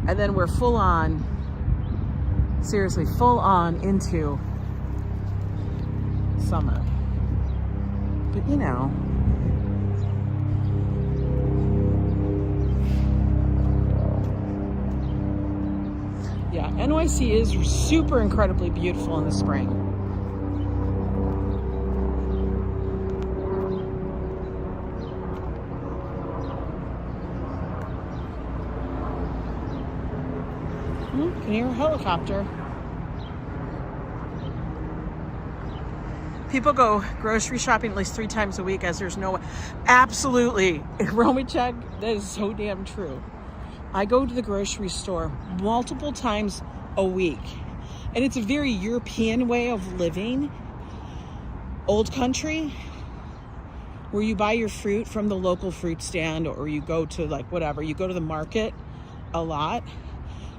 and then we're full on, seriously, full on into summer. But you know, yeah, NYC is super incredibly beautiful in the spring. Can hear a helicopter. People go grocery shopping at least 3 times a week, as there's no way. Absolutely. Check, that is so damn true. I go to the grocery store multiple times a week. And it's a very European way of living. Old country. where you buy your fruit from the local fruit stand, or you go to like whatever, you go to the market a lot.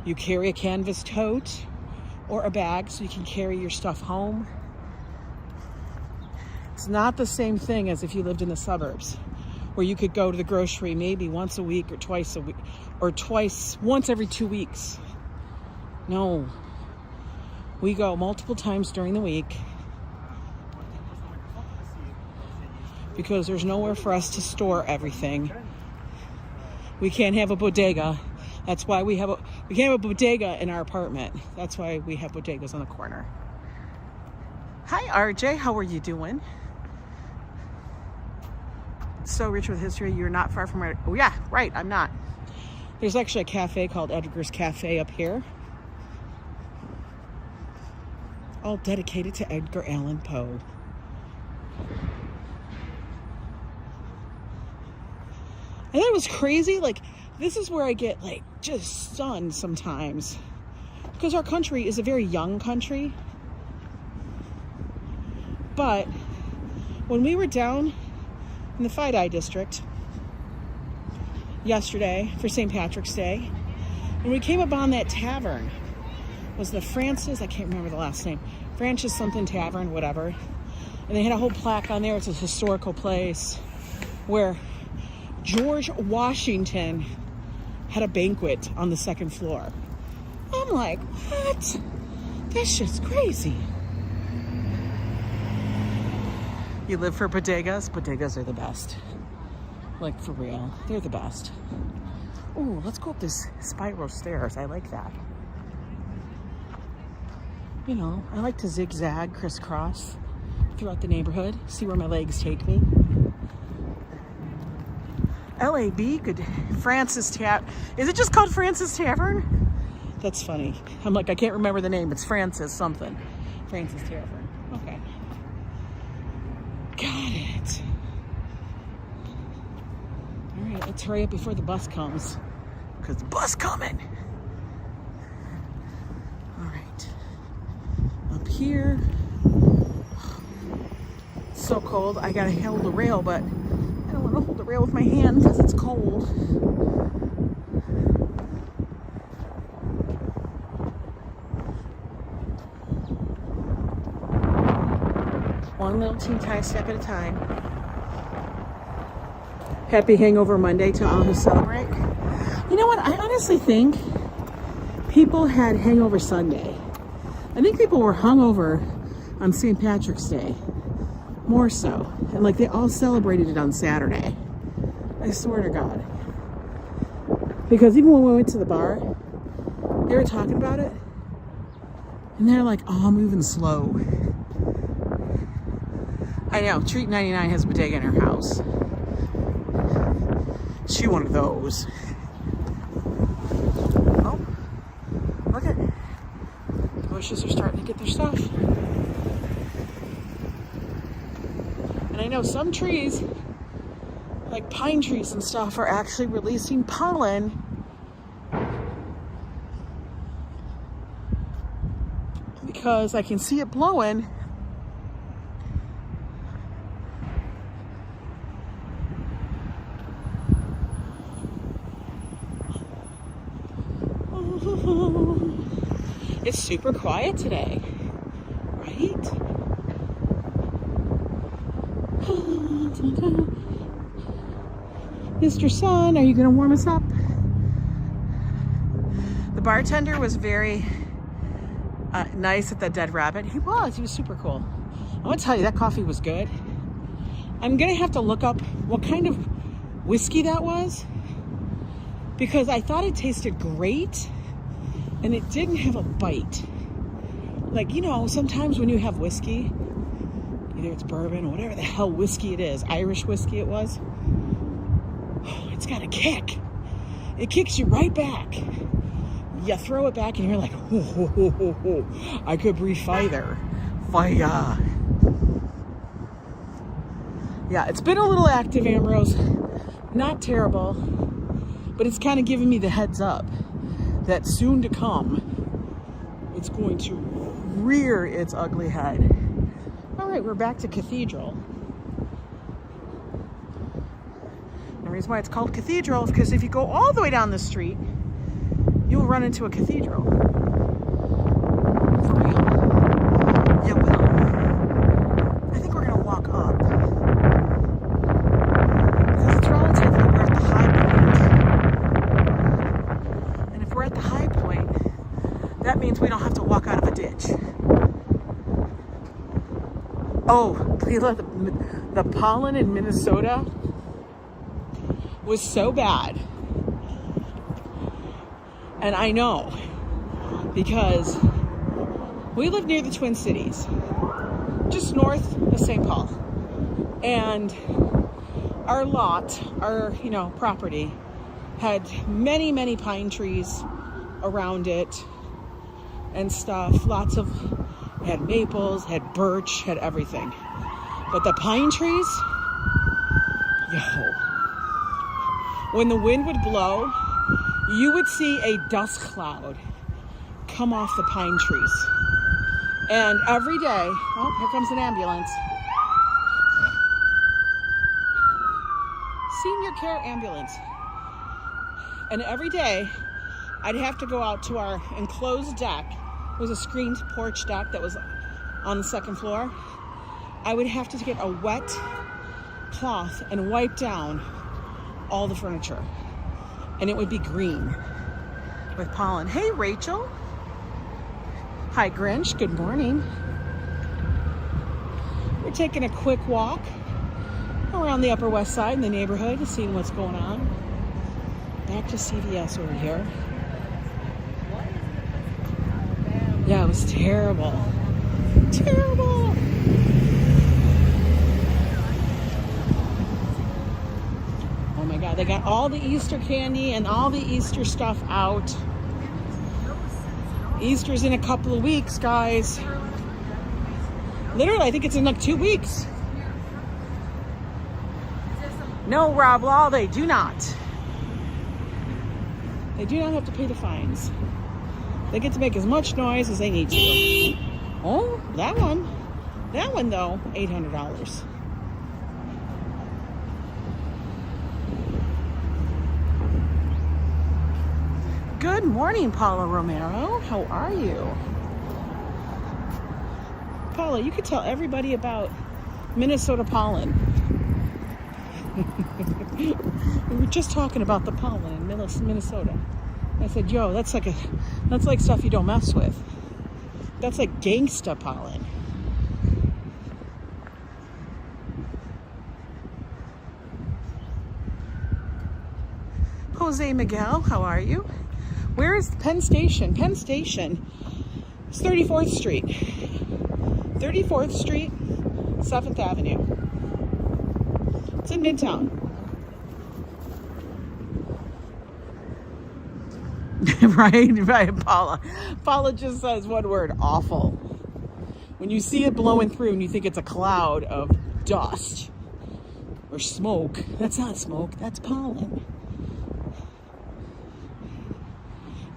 You carry a canvas tote or a bag so you can carry your stuff home. It's not the same thing as if you lived in the suburbs, where you could go to the grocery maybe once a week or twice a week, or once every 2 weeks. No, we go multiple times during the week because there's nowhere for us to store everything. We can't have a bodega. That's why we can't have a bodega in our apartment. That's why we have bodegas on the corner. Hi, RJ. How are you doing? So rich with history. You're not far from where... Oh, yeah, right. I'm not. There's actually a cafe called Edgar's Cafe up here. All dedicated to Edgar Allan Poe. I thought it was crazy. Like, this is where I get, like, just stunned sometimes. Because our country is a very young country. But when we were down in the Fide District yesterday for St. Patrick's Day, and we came upon that tavern, was the Francis, I can't remember the last name, Francis something tavern, whatever. And they had a whole plaque on there. It's a historical place where George Washington had a banquet on the second floor. I'm like, what? That's just crazy. You live for bodegas? Bodegas are the best. Like, for real. They're the best. Ooh, let's go up this spiral stairs. I like that. You know, I like to zigzag, crisscross throughout the neighborhood. See where my legs take me. LAB, good. Francis Tavern. Is it just called Francis Tavern? That's funny. I'm like, I can't remember the name. It's Francis something. Francis Tavern. Okay. Got it. All right, let's hurry up before the bus comes. Because the bus coming. All right. Up here. It's so cold. I gotta hold the rail, but I don't want to hold the rail with my hand because it's cold. One little teeny step at a time. Happy Hangover Monday to all who celebrate. You know what? I honestly think people had Hangover Sunday. I think people were hungover on St. Patrick's Day. More so. And like they all celebrated it on Saturday. I swear to God. Because even when we went to the bar, they were talking about it. And they're like, oh, I'm moving slow. I know, Treat 99 has a bodega in her house. She one of those. Oh, look at it. The bushes are starting to get their stuff. And I know some trees, like pine trees and stuff, are actually releasing pollen. Because I can see it blowing. It's super quiet today, right? Mr. Sun, are you going to warm us up? The bartender was very nice at the Dead Rabbit. He was super cool. I'm going to tell you, that coffee was good. I'm going to have to look up what kind of whiskey that was, because I thought it tasted great. And it didn't have a bite. Like, you know, sometimes when you have whiskey, either it's bourbon or whatever the hell whiskey it is, Irish whiskey it was, it's got a kick. It kicks you right back. You throw it back and you're like, I could breathe fire. Fire. Yeah, it's been a little active, Ambrose. Not terrible, but it's kind of giving me the heads up that soon to come, it's going to rear its ugly head. All right, we're back to Cathedral. reason why it's called Cathedral is because if you go all the way down the street, you'll run into a cathedral. For real. You will. I think we're going to walk up. Because it's relatively, we're at the high point. And if we're at the high point, that means we don't have to walk out of a ditch. Oh, Leila, the pollen in Minnesota was so bad. And I know because we live near the Twin Cities, just north of St. Paul. And our lot, our, property had many, many pine trees around it and stuff. Lots of, had maples, had birch, had everything. But the pine trees, when the wind would blow, you would see a dust cloud come off the pine trees. And every day, oh, here comes an ambulance. Senior care ambulance. And every day, I'd have to go out to our enclosed deck. It was a screened porch deck that was on the second floor. I would have to get a wet cloth and wipe down all the furniture. And it would be green with pollen. Hey, Rachel. Hi, Grinch. Good morning. We're taking a quick walk around the Upper West Side in the neighborhood, seeing what's going on. Back to CVS over here. Yeah, it was terrible. Terrible. Oh my God, they got all the Easter candy and all the Easter stuff out. Easter's in a couple of weeks, guys. Literally, I think it's in like 2 weeks. No, Rob Law, they do not. They do not have to pay the fines. They get to make as much noise as they need to. Oh, that one. That one, though, $800. Good morning, Paula Romero. How are you? Paula, you could tell everybody about Minnesota pollen. We were just talking about the pollen in Minnesota. I said, yo, that's like stuff you don't mess with. That's like gangsta pollen. Jose Miguel, how are you? Where is Penn Station? Penn Station is 34th Street. 34th Street, 7th Avenue. It's in Midtown. Right, Paula. Paula just says one word, awful. When you see it blowing through and you think it's a cloud of dust or smoke, that's not smoke, that's pollen.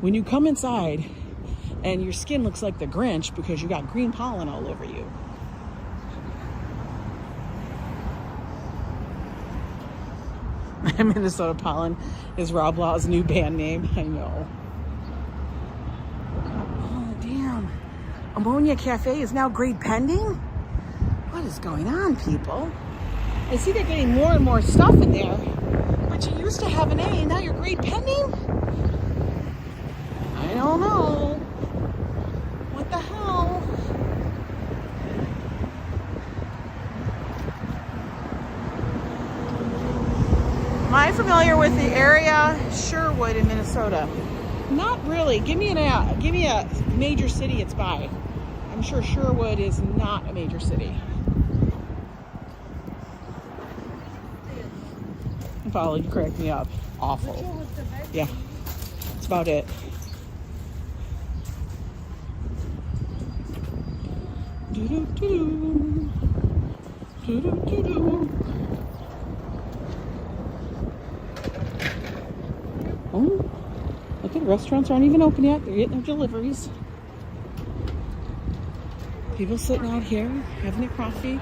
When you come inside and your skin looks like the Grinch because you got green pollen all over you. Minnesota pollen is Rob Law's new band name. I know. Oh, damn. Ammonia Cafe is now grade pending? What is going on, people? I see they're getting more and more stuff in there, but you used to have an A and now you're grade pending? I don't know. What the hell? Am I familiar with the area Sherwood in Minnesota? Not really. Give me a major city it's by. I'm sure Sherwood is not a major city. Follow, you crack me up. Awful. Yeah, that's about it. Do-do-do-do. Do-do-do-do. Oh, look at restaurants aren't even open yet. They're getting their deliveries. People sitting out here having their coffee.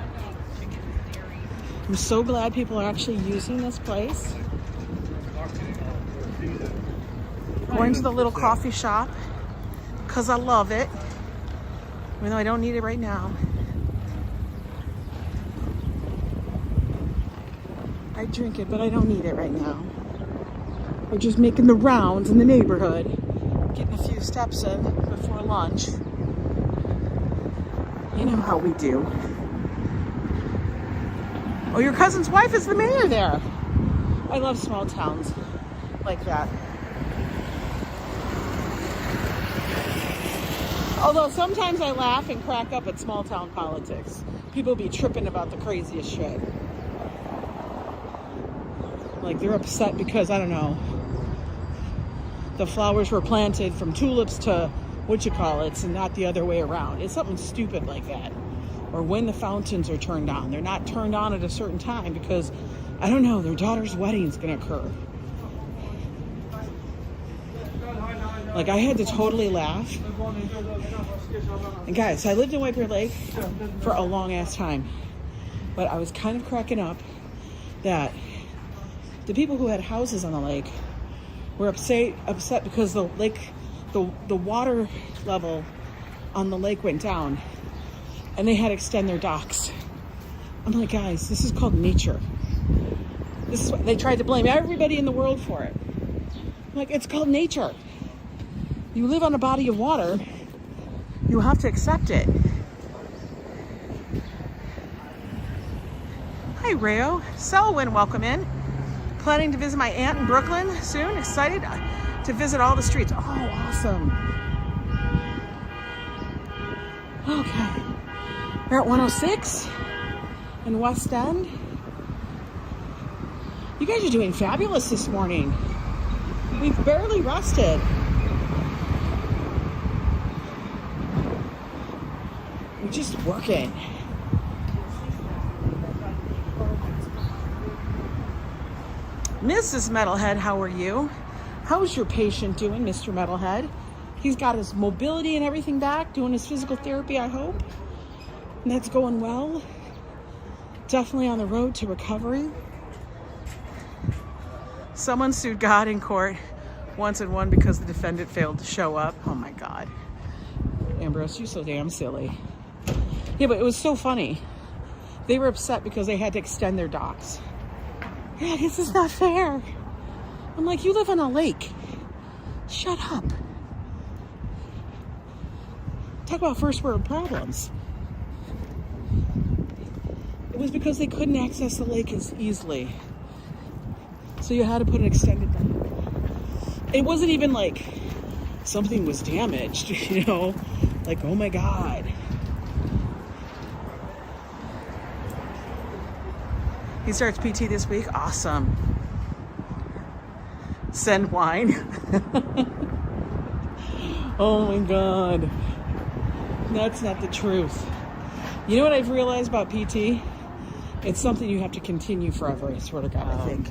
I'm so glad people are actually using this place. Going to the little coffee shop because I love it, even though I don't need it right now. I drink it, but I don't need it right now. We're just making the rounds in the neighborhood, getting a few steps in before lunch. You know how we do. Oh, your cousin's wife is the mayor there. I love small towns like that. Although sometimes I laugh and crack up at small town politics. People be tripping about the craziest shit. Like they're upset because, I don't know, the flowers were planted from tulips to whatchamacallits and not the other way around. It's something stupid like that. Or when the fountains are turned on. They're not turned on at a certain time because, I don't know, their daughter's wedding is going to occur. Like, I had to totally laugh. And guys, I lived in White Bear Lake for a long ass time. But I was kind of cracking up that the people who had houses on the lake were upset because the lake, the water level on the lake went down. And they had to extend their docks. I'm like, guys, this is called nature. This is what they tried to blame everybody in the world for it. I'm like, it's called nature. You live on a body of water, you have to accept it. Hi, Rayo. Selwyn, welcome in. Planning to visit my aunt in Brooklyn soon. Excited to visit all the streets. Oh, awesome. Okay. We're at 106 in West End. You guys are doing fabulous this morning. We've barely rested. We're just working. Mrs. Metalhead, how are you? How's your patient doing, Mr. Metalhead? He's got his mobility and everything back, doing his physical therapy, I hope. And that's going well. Definitely on the road to recovery. Someone sued God in court once and won because the defendant failed to show up. Oh my God. Ambrose, you're so damn silly. Yeah, but it was so funny. They were upset because they had to extend their docks. Yeah, this is not fair. I'm like, you live on a lake. Shut up. Talk about first world problems. It was because they couldn't access the lake as easily. So you had to put an extended dock. It wasn't even like something was damaged, you know? Like, oh my God. He starts PT this week. Awesome. Send wine. Oh my God. That's not the truth. You know what I've realized about PT? It's something you have to continue forever, I swear to God, I think.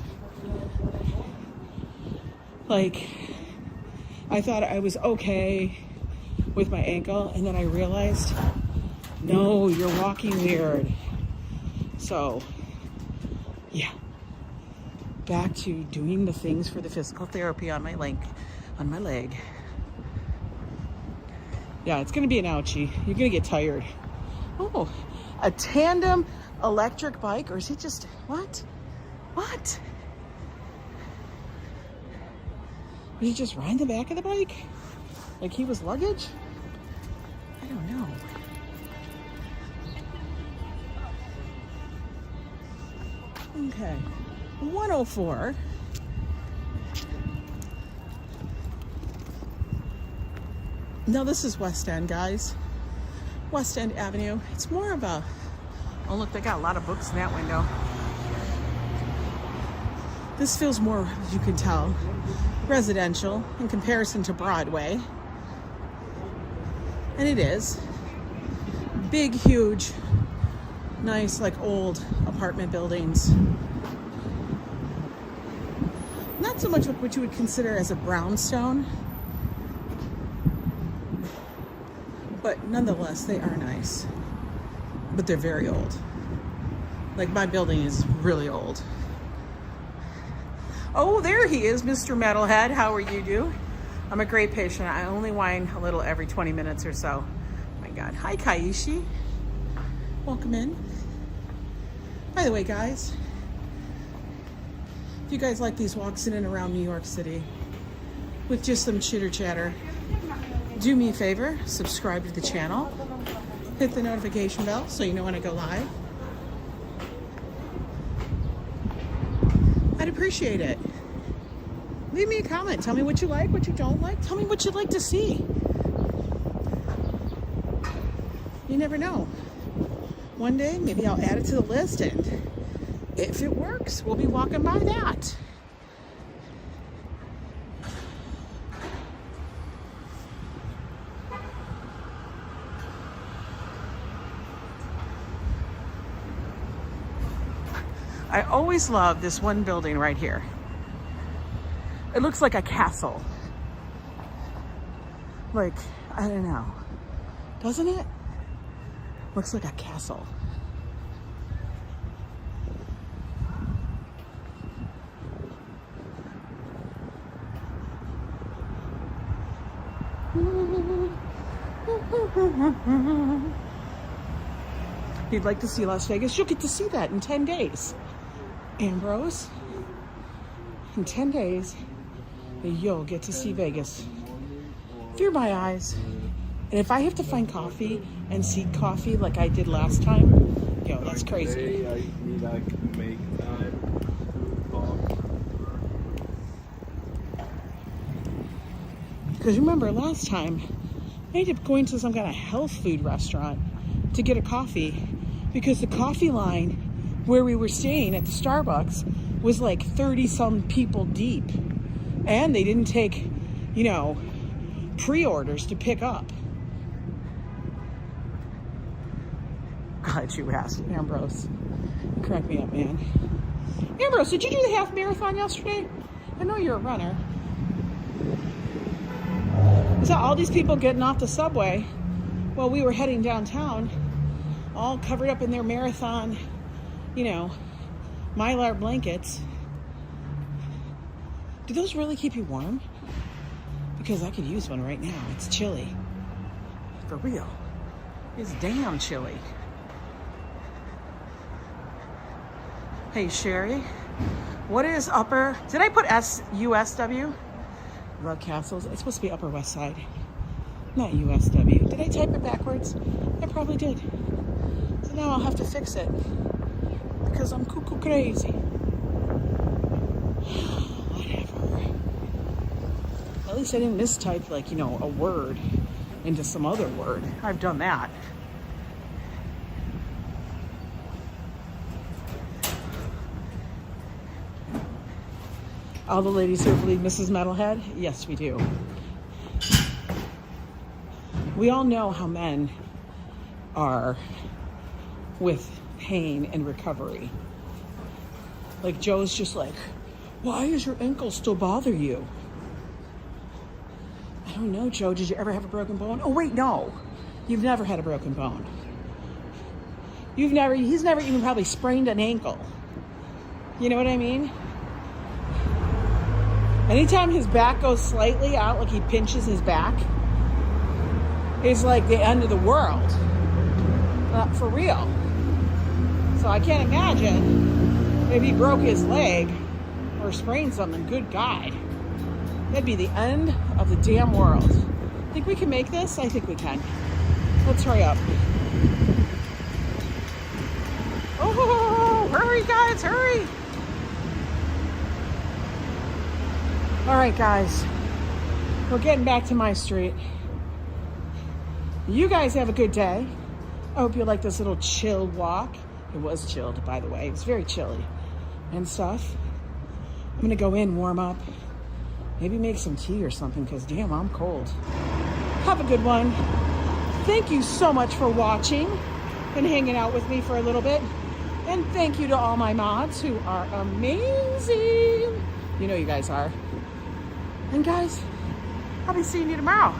Like, I thought I was okay with my ankle, and then I realized, no, you're walking weird. So, yeah. Back to doing the things for the physical therapy on my leg. Yeah, it's gonna be an ouchie. You're gonna get tired. Oh, a tandem electric bike, or is he just, what? What? Did he just ride the back of the bike? Like he was luggage? I don't know. Okay, 104. No, this is West End, guys. West End Avenue. It's more of a, oh look, they got a lot of books in that window. This feels more, as you can tell, residential in comparison to Broadway. And it is. Big, huge, nice, like old apartment buildings. Not so much what you would consider as a brownstone, but nonetheless, they are nice. But they're very old. Like my building is really old. Oh, there he is, Mr. Metalhead. How are you doing? I'm a great patient. I only whine a little every 20 minutes or so. Oh my God. Hi, Kaishi. Welcome in. By the way, guys, if you guys like these walks in and around New York City with just some chitter chatter, do me a favor, subscribe to the channel, hit the notification bell so you know when I go live. I'd appreciate it. Leave me a comment. Tell me what you like, what you don't like. Tell me what you'd like to see. You never know. One day, maybe I'll add it to the list, and if it works, we'll be walking by that. I always love this one building right here. It looks like a castle. Like, I don't know. Doesn't it? Looks like a castle. If you'd like to see Las Vegas, you'll get to see that in 10 days. Ambrose, in 10 days, you'll get to see Vegas through my eyes. And if I have to find coffee and seek coffee like I did last time, yo, that's crazy. Because remember, last time, I ended up going to some kind of health food restaurant to get a coffee because the coffee line where we were staying at the Starbucks was like 30-some people deep. And they didn't take, you know, pre-orders to pick up. Glad you asked, Ambrose. Crack me up, man. Ambrose, did you do the half marathon yesterday? I know you're a runner. I saw all these people getting off the subway while we were heading downtown, all covered up in their marathon, you know, Mylar blankets. Do those really keep you warm? Because I could use one right now. It's chilly. For real. It's damn chilly. Hey, Sherry. What is upper... Did I put USW? Rug Castles. It's supposed to be Upper West Side. Not USW. Did I type it backwards? I probably did. So now I'll have to fix it. Because I'm cuckoo crazy. Whatever. At least I didn't mistype, like, you know, a word into some other word. I've done that. All the ladies here believe Mrs. Metalhead? Yes, we do. We all know how men are with pain and recovery. Like Joe's just like, why does your ankle still bother you? I don't know, Joe. Did you ever have a broken bone? Oh, wait, no. You've never had a broken bone. He's never even probably sprained an ankle. You know what I mean? Anytime his back goes slightly out, like he pinches his back, it's like the end of the world. For real. So I can't imagine if he broke his leg or sprained something. Good God. That'd be the end of the damn world. Think we can make this? I think we can. Let's hurry up. Oh, hurry, guys, hurry. All right, guys, we're getting back to my street. You guys have a good day. I hope you like this little chilled walk. It was chilled, by the way. It was very chilly and stuff. I'm gonna go in, warm up, maybe make some tea or something, because damn, I'm cold. Have a good one. Thank you so much for watching and hanging out with me for a little bit. And thank you to all my mods who are amazing. You know you guys are. And guys, I'll be seeing you tomorrow.